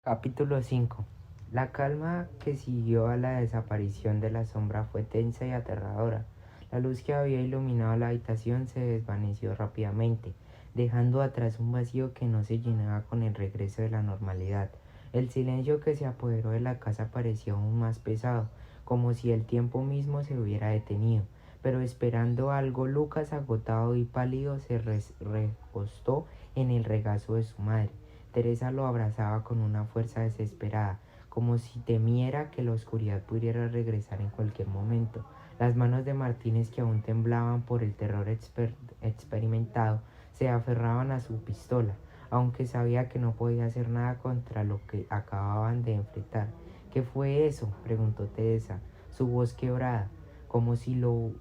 Capítulo 5. La calma que siguió a la desaparición de la sombra fue tensa y aterradora. La luz que había iluminado la habitación se desvaneció rápidamente, dejando atrás un vacío que no se llenaba con el regreso de la normalidad. El silencio que se apoderó de la casa pareció aún más pesado, como si el tiempo mismo se hubiera detenido. Pero esperando algo, Lucas, agotado y pálido, se recostó en el regazo de su madre. Teresa lo abrazaba con una fuerza desesperada, como si temiera que la oscuridad pudiera regresar en cualquier momento. Las manos de Martínez, que aún temblaban por el terror experimentado, se aferraban a su pistola, aunque sabía que no podía hacer nada contra lo que acababan de enfrentar. ¿Qué fue eso?, preguntó Teresa, su voz quebrada, como si lo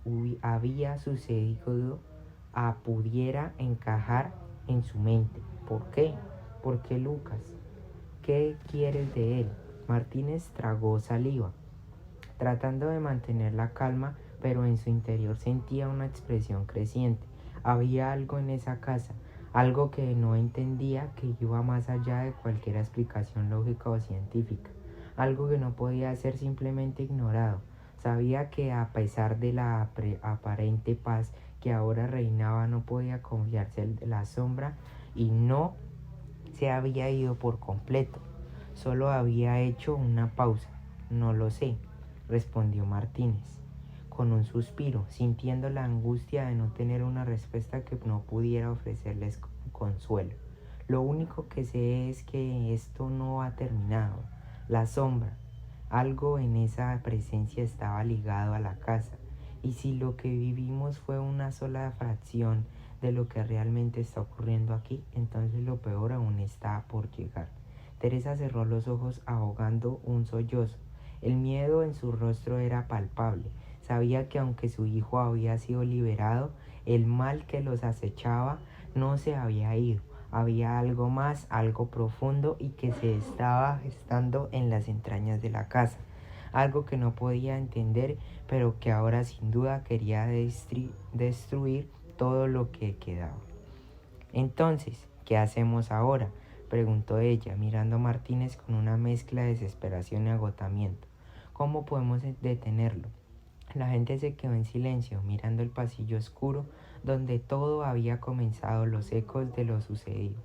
había sucedido pudiera encajar en su mente. ¿Por qué? ¿Por qué, Lucas? ¿Qué quieres de él? Martínez tragó saliva, tratando de mantener la calma, pero en su interior sentía una expresión creciente. Había algo en esa casa, algo que no entendía, que iba más allá de cualquier explicación lógica o científica, algo que no podía ser simplemente ignorado. Sabía que a pesar de la aparente paz que ahora reinaba, no podía confiarse en la sombra y no se había ido por completo. Solo había hecho una pausa. No lo sé, respondió Martínez, con un suspiro, sintiendo la angustia de no tener una respuesta que no pudiera ofrecerles consuelo. Lo único que sé es que esto no ha terminado. La sombra, algo en esa presencia estaba ligado a la casa, y si lo que vivimos fue una sola fracción de lo que realmente está ocurriendo aquí, entonces lo peor aún está por llegar. Teresa cerró los ojos ahogando un sollozo. El miedo en su rostro era palpable. Sabía que aunque su hijo había sido liberado, el mal que los acechaba no se había ido. Había algo más, algo profundo y que se estaba gestando en las entrañas de la casa. Algo que no podía entender, pero que ahora sin duda quería destruir todo lo que quedaba. Entonces, ¿qué hacemos ahora?, preguntó ella, mirando a Martínez con una mezcla de desesperación y agotamiento. ¿Cómo podemos detenerlo? La gente se quedó en silencio, mirando el pasillo oscuro donde todo había comenzado, los ecos de lo sucedido.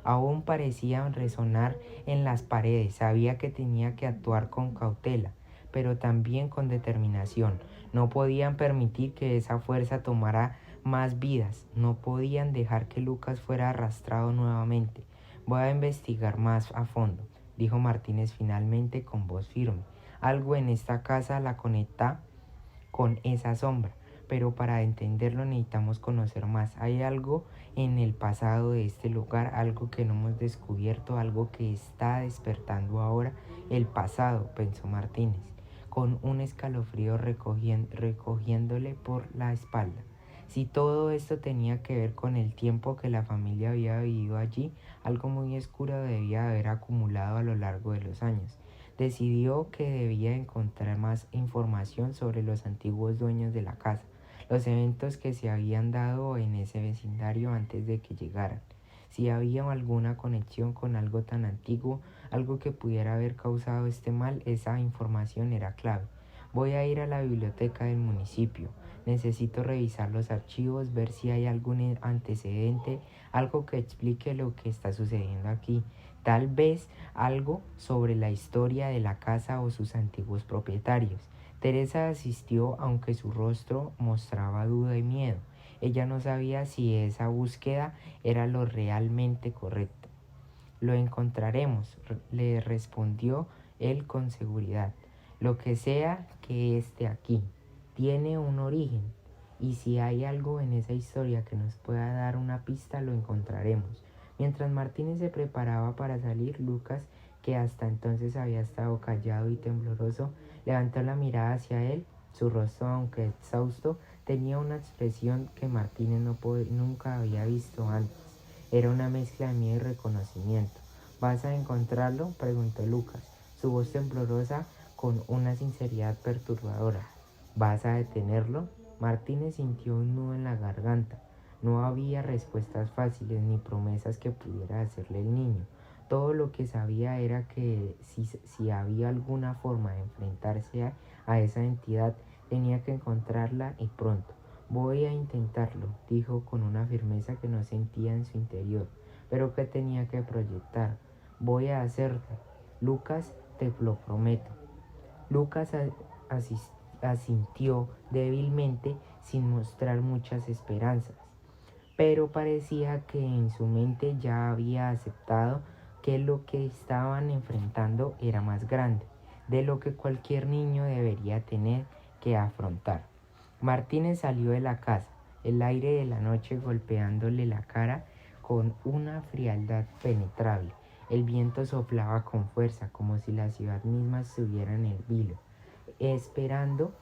Aún parecían resonar en las paredes. Sabía que tenía que actuar con cautela, pero también con determinación. No podían permitir que esa fuerza tomara más vidas. No podían dejar que Lucas fuera arrastrado nuevamente. Voy a investigar más a fondo, dijo Martínez finalmente con voz firme. Algo en esta casa la conecta con esa sombra, pero para entenderlo necesitamos conocer más. Hay algo en el pasado de este lugar, algo que no hemos descubierto, algo que está despertando ahora. El pasado, pensó Martínez, con un escalofrío recogiéndole por la espalda. Si todo esto tenía que ver con el tiempo que la familia había vivido allí, algo muy oscuro debía haber acumulado a lo largo de los años. Decidió que debía encontrar más información sobre los antiguos dueños de la casa, los eventos que se habían dado en ese vecindario antes de que llegaran. Si había alguna conexión con algo tan antiguo, algo que pudiera haber causado este mal, esa información era clave. Voy a ir a la biblioteca del municipio. Necesito revisar los archivos, ver si hay algún antecedente, algo que explique lo que está sucediendo aquí. Tal vez algo sobre la historia de la casa o sus antiguos propietarios. Teresa asistió, aunque su rostro mostraba duda y miedo. Ella no sabía si esa búsqueda era lo realmente correcto. Lo encontraremos, le respondió él con seguridad. Lo que sea que esté aquí, tiene un origen, y si hay algo en esa historia que nos pueda dar una pista, lo encontraremos. Mientras Martínez se preparaba para salir, Lucas, que hasta entonces había estado callado y tembloroso, levantó la mirada hacia él. Su rostro, aunque exhausto, tenía una expresión que Martínez nunca había visto antes. Era una mezcla de miedo y reconocimiento. ¿Vas a encontrarlo?, preguntó Lucas, su voz temblorosa con una sinceridad perturbadora. ¿Vas a detenerlo? Martínez sintió un nudo en la garganta. No había respuestas fáciles ni promesas que pudiera hacerle el niño. Todo lo que sabía era que si había alguna forma de enfrentarse a esa entidad, tenía que encontrarla y pronto. Voy a intentarlo, dijo con una firmeza que no sentía en su interior, pero que tenía que proyectar. Voy a hacerlo, Lucas, te lo prometo. Lucas asintió débilmente sin mostrar muchas esperanzas, pero parecía que en su mente ya había aceptado que lo que estaban enfrentando era más grande de lo que cualquier niño debería tener que afrontar. Martínez salió de la casa, el aire de la noche golpeándole la cara con una frialdad penetrable. El viento soplaba con fuerza, como si la ciudad misma estuviera en el vilo, esperando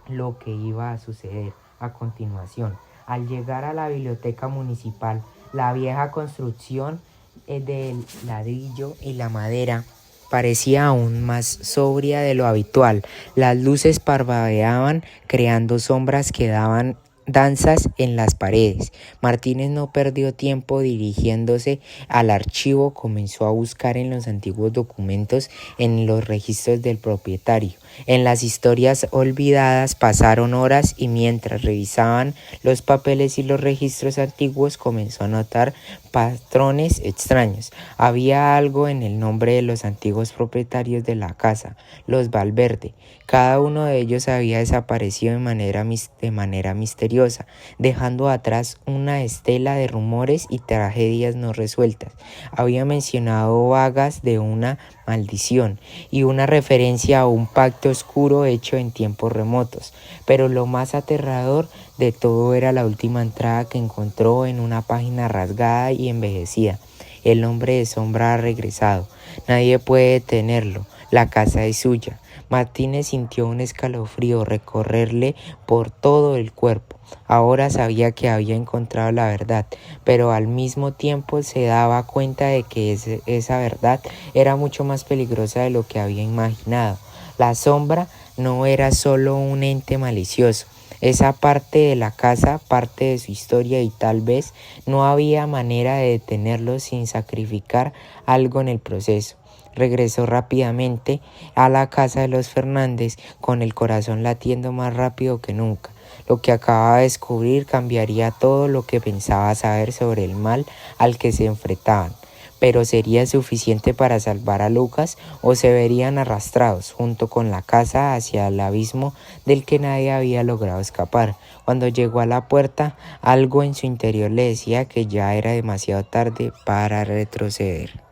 lo que iba a suceder a continuación. Al llegar a la biblioteca municipal, la vieja construcción del ladrillo y la madera parecía aún más sobria de lo habitual. Las luces parpadeaban, creando sombras que daban danzas en las paredes. Martínez no perdió tiempo dirigiéndose al archivo, comenzó a buscar en los antiguos documentos, en los registros del propietario. En las historias olvidadas pasaron horas y mientras revisaban los papeles y los registros antiguos comenzó a notar patrones extraños. Había algo en el nombre de los antiguos propietarios de la casa, los Valverde. Cada uno de ellos había desaparecido de manera misteriosa, dejando atrás una estela de rumores y tragedias no resueltas. Había mencionado vagas de una maldición y una referencia a un pacto oscuro hecho en tiempos remotos, pero lo más aterrador de todo era la última entrada que encontró en una página rasgada y envejecida. El hombre de sombra ha regresado. Nadie puede detenerlo. La casa es suya. Martínez sintió un escalofrío recorrerle por todo el cuerpo. Ahora sabía que había encontrado la verdad, pero al mismo tiempo se daba cuenta de que esa verdad era mucho más peligrosa de lo que había imaginado. La sombra no era solo un ente malicioso. Esa parte de la casa, parte de su historia, y tal vez no había manera de detenerlo sin sacrificar algo en el proceso. Regresó rápidamente a la casa de los Fernández con el corazón latiendo más rápido que nunca. Lo que acababa de descubrir cambiaría todo lo que pensaba saber sobre el mal al que se enfrentaban. Pero ¿sería suficiente para salvar a Lucas o se verían arrastrados junto con la casa hacia el abismo del que nadie había logrado escapar? Cuando llegó a la puerta, algo en su interior le decía que ya era demasiado tarde para retroceder.